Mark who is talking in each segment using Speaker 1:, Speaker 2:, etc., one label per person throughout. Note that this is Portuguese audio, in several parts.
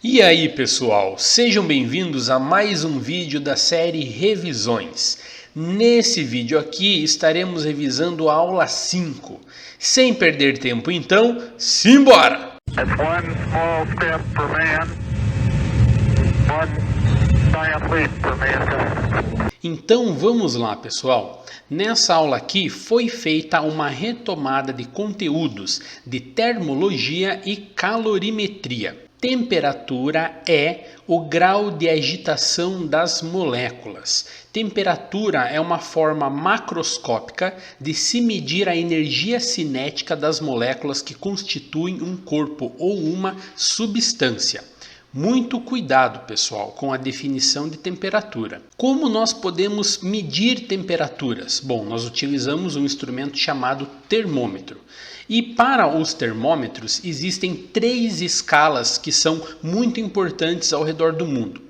Speaker 1: E aí pessoal, sejam bem-vindos a mais um vídeo da série Revisões. Nesse vídeo aqui estaremos revisando a aula 5. Sem perder tempo então, simbora! Então vamos lá pessoal, nessa aula aqui foi feita uma retomada de conteúdos de termologia e calorimetria. Temperatura é o grau de agitação das moléculas. Temperatura é uma forma macroscópica de se medir a energia cinética das moléculas que constituem um corpo ou uma substância. Muito cuidado, pessoal, com a definição de temperatura. Como nós podemos medir temperaturas? Bom, nós utilizamos um instrumento chamado termômetro. E para os termômetros existem 3 escalas que são muito importantes ao redor do mundo.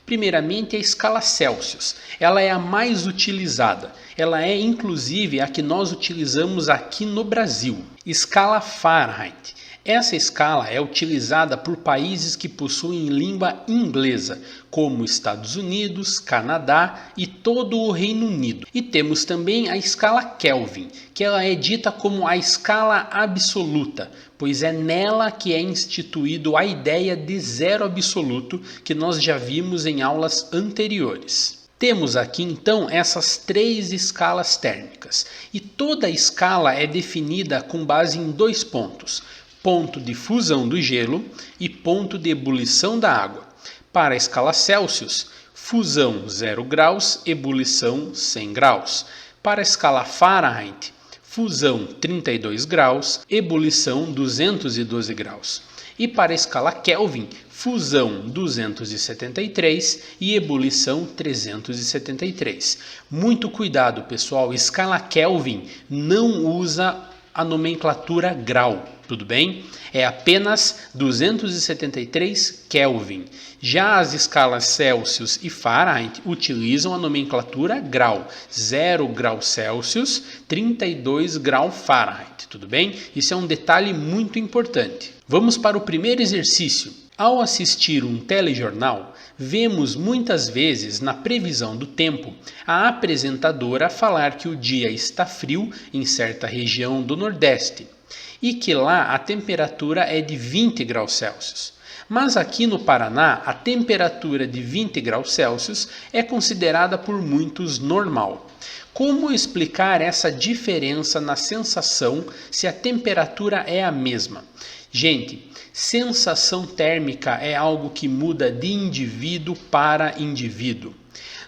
Speaker 1: Primeiramente, a escala Celsius. Ela é a mais utilizada. Ela é inclusive a que nós utilizamos aqui no Brasil. Escala Fahrenheit. Essa escala é utilizada por países que possuem língua inglesa, como Estados Unidos, Canadá e todo o Reino Unido. E temos também a escala Kelvin, que ela é dita como a escala absoluta, pois é nela que é instituído a ideia de zero absoluto que nós já vimos em aulas anteriores. Temos aqui então essas 3 escalas térmicas e toda escala é definida com base em 2 pontos. Ponto de fusão do gelo e ponto de ebulição da água. Para a escala Celsius, fusão 0 graus, ebulição 100 graus. Para a escala Fahrenheit, fusão 32 graus, ebulição 212 graus. E para a escala Kelvin, fusão 273 e ebulição 373. Muito cuidado, pessoal, escala Kelvin não usa a nomenclatura grau, tudo bem? É apenas 273 Kelvin. Já as escalas Celsius e Fahrenheit utilizam a nomenclatura grau. 0 grau Celsius, 32 grau Fahrenheit, tudo bem? Isso é um detalhe muito importante. Vamos para o primeiro exercício. Ao assistir um telejornal, vemos muitas vezes na previsão do tempo a apresentadora falar que o dia está frio em certa região do Nordeste e que lá a temperatura é de 20 graus Celsius. Mas aqui no Paraná, a temperatura de 20 graus Celsius é considerada por muitos normal. Como explicar essa diferença na sensação se a temperatura é a mesma? Gente, sensação térmica é algo que muda de indivíduo para indivíduo.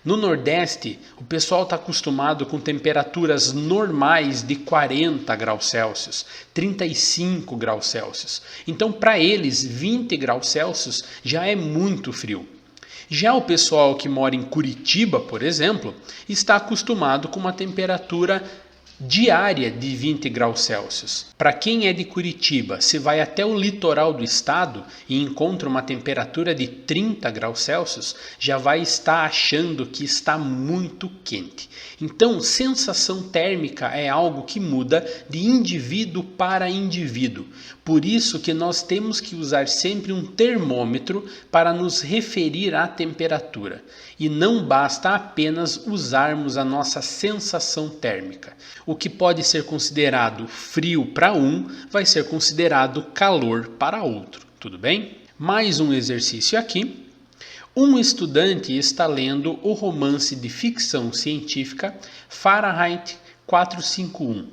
Speaker 1: No Nordeste, o pessoal está acostumado com temperaturas normais de 40 graus Celsius, 35 graus Celsius. Então, para eles, 20 graus Celsius já é muito frio. Já o pessoal que mora em Curitiba, por exemplo, está acostumado com uma temperatura diária de 20 graus Celsius. Para quem é de Curitiba, se vai até o litoral do estado e encontra uma temperatura de 30 graus Celsius, já vai estar achando que está muito quente. Então, sensação térmica é algo que muda de indivíduo para indivíduo. Por isso que nós temos que usar sempre um termômetro para nos referir à temperatura. E não basta apenas usarmos a nossa sensação térmica. O que pode ser considerado frio para um, vai ser considerado calor para outro, tudo bem? Mais um exercício aqui. Um estudante está lendo o romance de ficção científica Fahrenheit 451.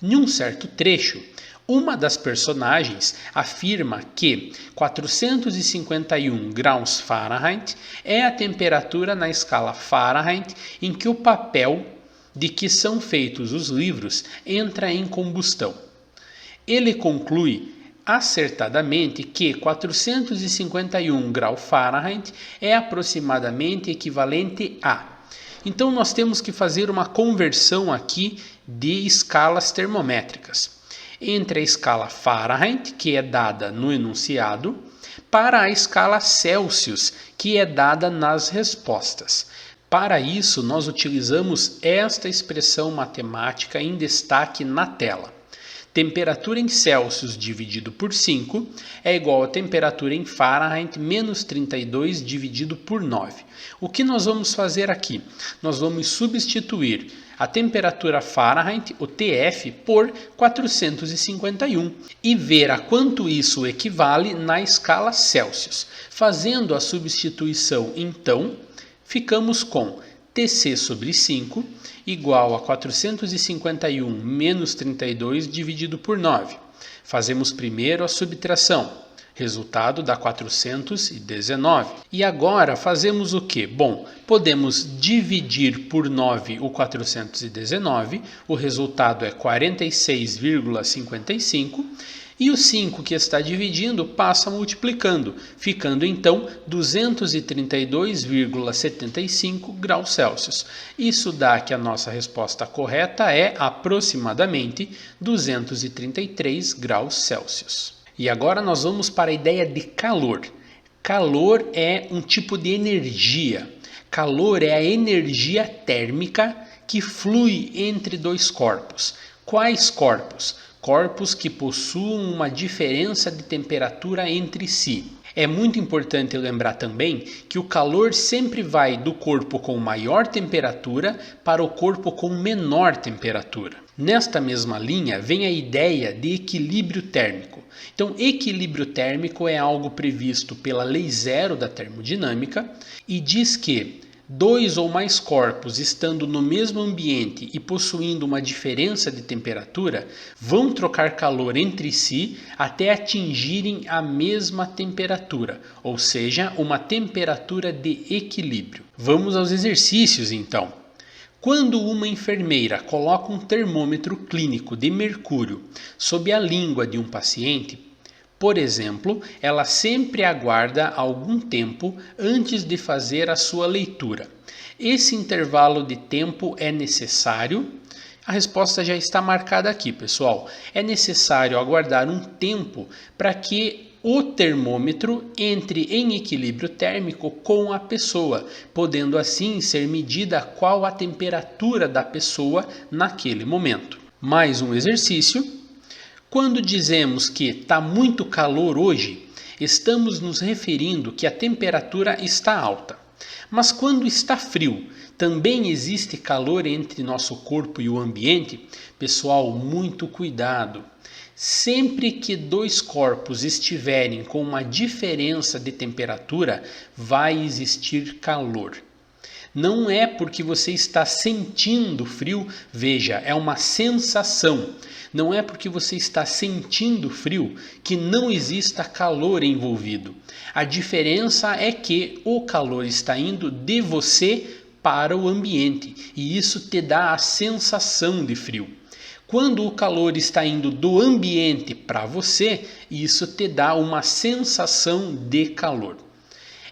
Speaker 1: Em um certo trecho, uma das personagens afirma que 451 graus Fahrenheit é a temperatura na escala Fahrenheit em que o papel de que são feitos os livros entra em combustão. Ele conclui acertadamente que 451 graus Fahrenheit é aproximadamente equivalente a. Então nós temos que fazer uma conversão aqui de escalas termométricas. Entre a escala Fahrenheit, que é dada no enunciado, para a escala Celsius, que é dada nas respostas. Para isso, nós utilizamos esta expressão matemática em destaque na tela. Temperatura em Celsius dividido por 5 é igual a temperatura em Fahrenheit menos 32 dividido por 9. O que nós vamos fazer aqui? Nós vamos substituir a temperatura Fahrenheit, o TF, por 451 e ver a quanto isso equivale na escala Celsius. Fazendo a substituição, então, ficamos com TC sobre 5 igual a 451 menos 32 dividido por 9. Fazemos primeiro a subtração. Resultado dá 419. E agora fazemos o quê? Bom, podemos dividir por 9 o 419. O resultado é 46,55. E o 5 que está dividindo passa multiplicando, ficando então 232,75 graus Celsius. Isso dá que a nossa resposta correta é aproximadamente 233 graus Celsius. E agora nós vamos para a ideia de calor. Calor é um tipo de energia. Calor é a energia térmica que flui entre dois corpos. Quais corpos? Corpos que possuam uma diferença de temperatura entre si. É muito importante lembrar também que o calor sempre vai do corpo com maior temperatura para o corpo com menor temperatura. Nesta mesma linha vem a ideia de equilíbrio térmico. Então, equilíbrio térmico é algo previsto pela Lei Zero da termodinâmica e diz que dois ou mais corpos estando no mesmo ambiente e possuindo uma diferença de temperatura vão trocar calor entre si até atingirem a mesma temperatura, ou seja, uma temperatura de equilíbrio. Vamos aos exercícios então. Quando uma enfermeira coloca um termômetro clínico de mercúrio sob a língua de um paciente, por exemplo, ela sempre aguarda algum tempo antes de fazer a sua leitura. Esse intervalo de tempo é necessário? A resposta já está marcada aqui, pessoal. É necessário aguardar um tempo para que o termômetro entre em equilíbrio térmico com a pessoa, podendo assim ser medida qual a temperatura da pessoa naquele momento. Mais um exercício. Quando dizemos que está muito calor hoje, estamos nos referindo que a temperatura está alta. Mas quando está frio, também existe calor entre nosso corpo e o ambiente? Pessoal, muito cuidado. Sempre que dois corpos estiverem com uma diferença de temperatura, vai existir calor. Não é porque você está sentindo frio, veja, é uma sensação. Não é porque você está sentindo frio que não exista calor envolvido. A diferença é que o calor está indo de você para o ambiente e isso te dá a sensação de frio. Quando o calor está indo do ambiente para você, isso te dá uma sensação de calor.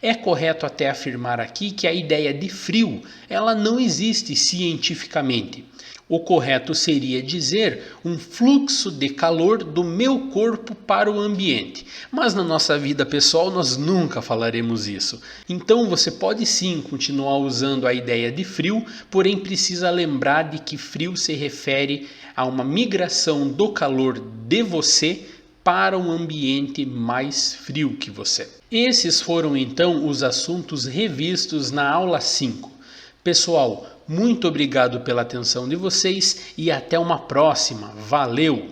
Speaker 1: É correto até afirmar aqui que a ideia de frio, ela não existe cientificamente. O correto seria dizer um fluxo de calor do meu corpo para o ambiente. Mas na nossa vida pessoal nós nunca falaremos isso. Então você pode sim continuar usando a ideia de frio, porém precisa lembrar de que frio se refere a uma migração do calor de você para um ambiente mais frio que você. Esses foram então os assuntos revistos na aula 5. Pessoal, muito obrigado pela atenção de vocês e até uma próxima. Valeu!